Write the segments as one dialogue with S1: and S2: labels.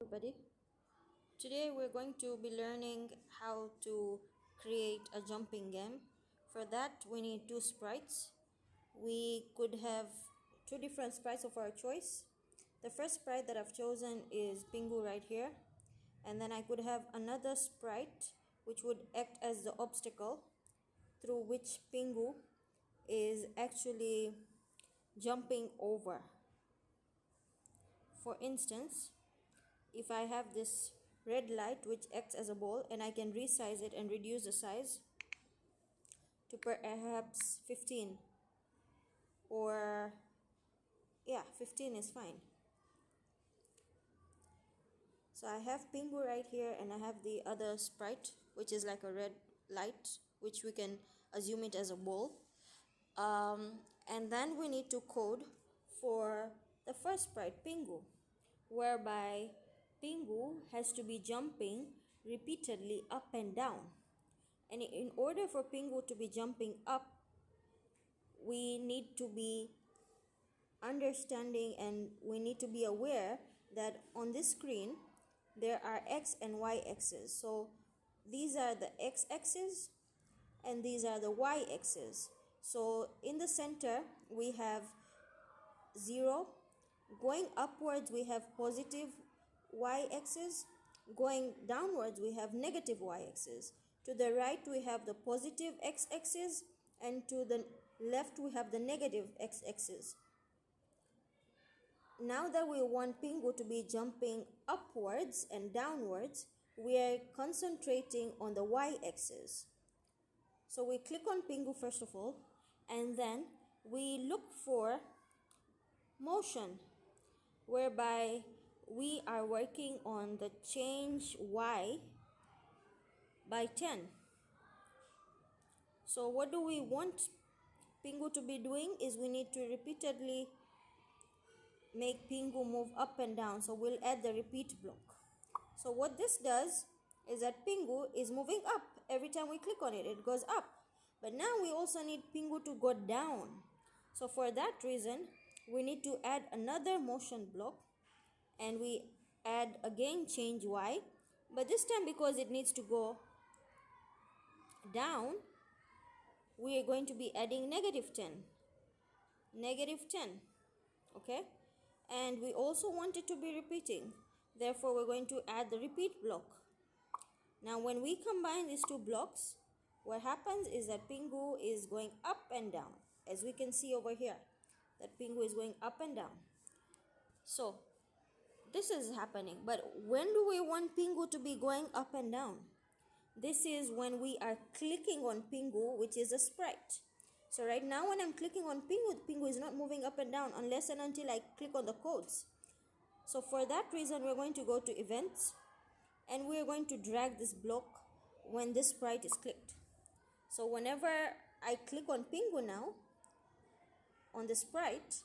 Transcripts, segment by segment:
S1: Everybody, today we're going to be learning how to create a jumping game. For that we need two sprites. We could have two different sprites of our choice. The first sprite that I've chosen is Pingu right here, and then I could have another sprite which would act as the obstacle through which Pingu is actually jumping over. For instance, if I have this red light which acts as a ball, and I can resize it and reduce the size to perhaps 15, or 15 is fine. So I have Pingu right here, and I have the other sprite which is like a red light, which we can assume it as a ball. And then we need to code for the first sprite, Pingu, whereby Pingu has to be jumping repeatedly up and down. And in order for Pingu to be jumping up, we need to be understanding and we need to be aware that on this screen there are x and y axes. So these are the x axis and these are the y axis. So in the center we have 0. Going upwards we have positive y-axis. Going downwards we have negative y-axis. To the right we have the positive x-axis, and to the left we have the negative x-axis. Now that we want Pingu to be jumping upwards and downwards, we are concentrating on the y-axis. So we click on Pingu first of all, and then we look for motion, whereby we are working on the change y by 10. So what do we want Pingu to be doing is we need to repeatedly make Pingu move up and down. So we'll add the repeat block. So what this does is that Pingu is moving up. Every time we click on it, it goes up. But now we also need Pingu to go down. So for that reason, we need to add another motion block, and we add again change y, but this time because it needs to go down, we are going to be adding negative 10, okay, and we also want it to be repeating, therefore we're going to add the repeat block. Now when we combine these two blocks, what happens is that Pingu is going up and down, as we can see over here, that Pingu is going up and down. So this is happening, but when do we want Pingu to be going up and down? This is when we are clicking on Pingu, which is a sprite. So right now when I'm clicking on Pingu, Pingu is not moving up and down unless and until I click on the codes. So for that reason, we're going to go to events, and we're going to drag this block when this sprite is clicked. So whenever I click on Pingu now, on the sprite,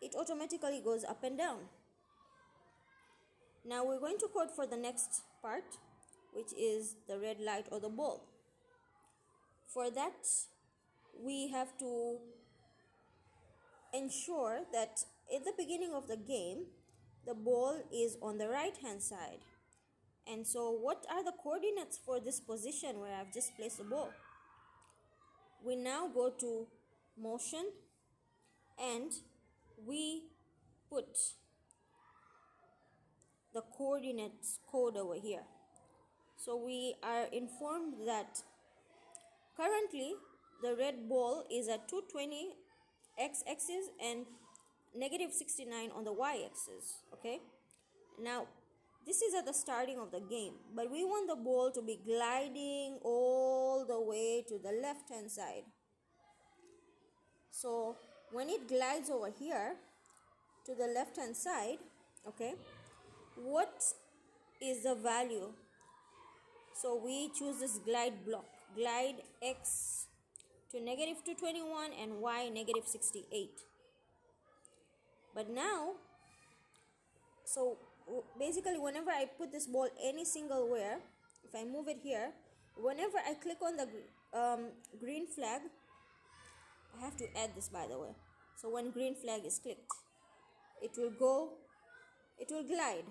S1: it automatically goes up and down. Now we're going to code for the next part, which is the red light or the ball. For that, we have to ensure that at the beginning of the game, the ball is on the right hand side. And so what are the coordinates for this position where I've just placed the ball? We now go to motion, and we put the coordinates code over here. So we are informed that currently the red ball is at 220 x-axis and negative 69 on the y-axis, okay? Now this is at the starting of the game, but we want the ball to be gliding all the way to the left hand side. So when it glides over here to the left hand side, okay, what is the value? So we choose this glide block, glide x to negative 221 and y negative 68. But now, so basically whenever I put this ball any single where, if I move it here, whenever I click on the green flag, I have to add this by the way. So when green flag is clicked, it will glide.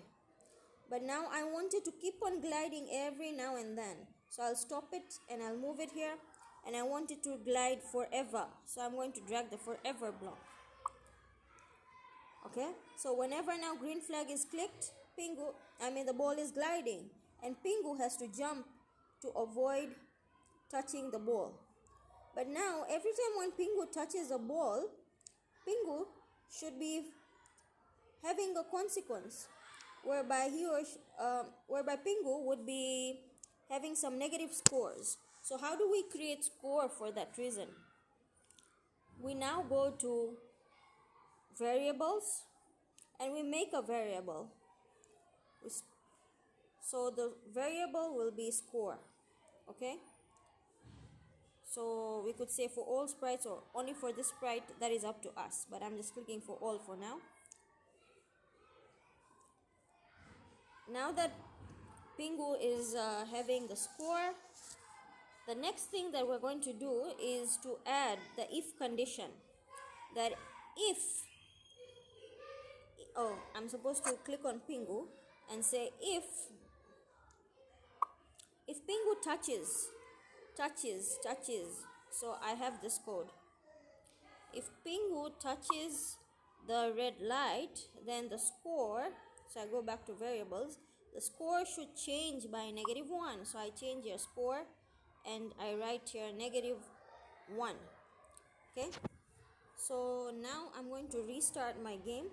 S1: But now I want it to keep on gliding every now and then. So I'll stop it and I'll move it here. And I want it to glide forever. So I'm going to drag the forever block. Okay, so whenever now green flag is clicked, the ball is gliding. And Pingu has to jump to avoid touching the ball. But now every time when Pingu touches a ball, Pingu should be having a consequence whereby whereby Pingu would be having some negative scores. So how do we create score for that reason? We now go to variables and we make a variable. So the variable will be score. Okay, so we could say for all sprites or only for this sprite, that is up to us, but I'm just clicking for all for now. Now that Pingu is having the score, the next thing that we're going to do is to add the if condition. That if, I'm supposed to click on Pingu and say if Pingu touches, so I have this code. If Pingu touches the red light, then the score, so I go back to variables, the score should change by -1. So I change your score and I write here -1. Okay, so now I'm going to restart my game,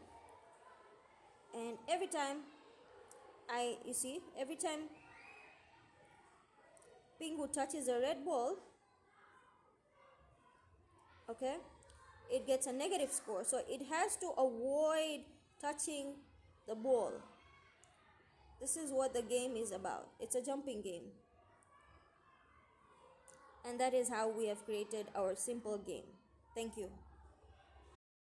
S1: and every time every time Pingu touches a red ball, okay, it gets a negative score. So it has to avoid touching the ball. This is what the game is about. It's a jumping game. And that is how we have created our simple game. Thank you.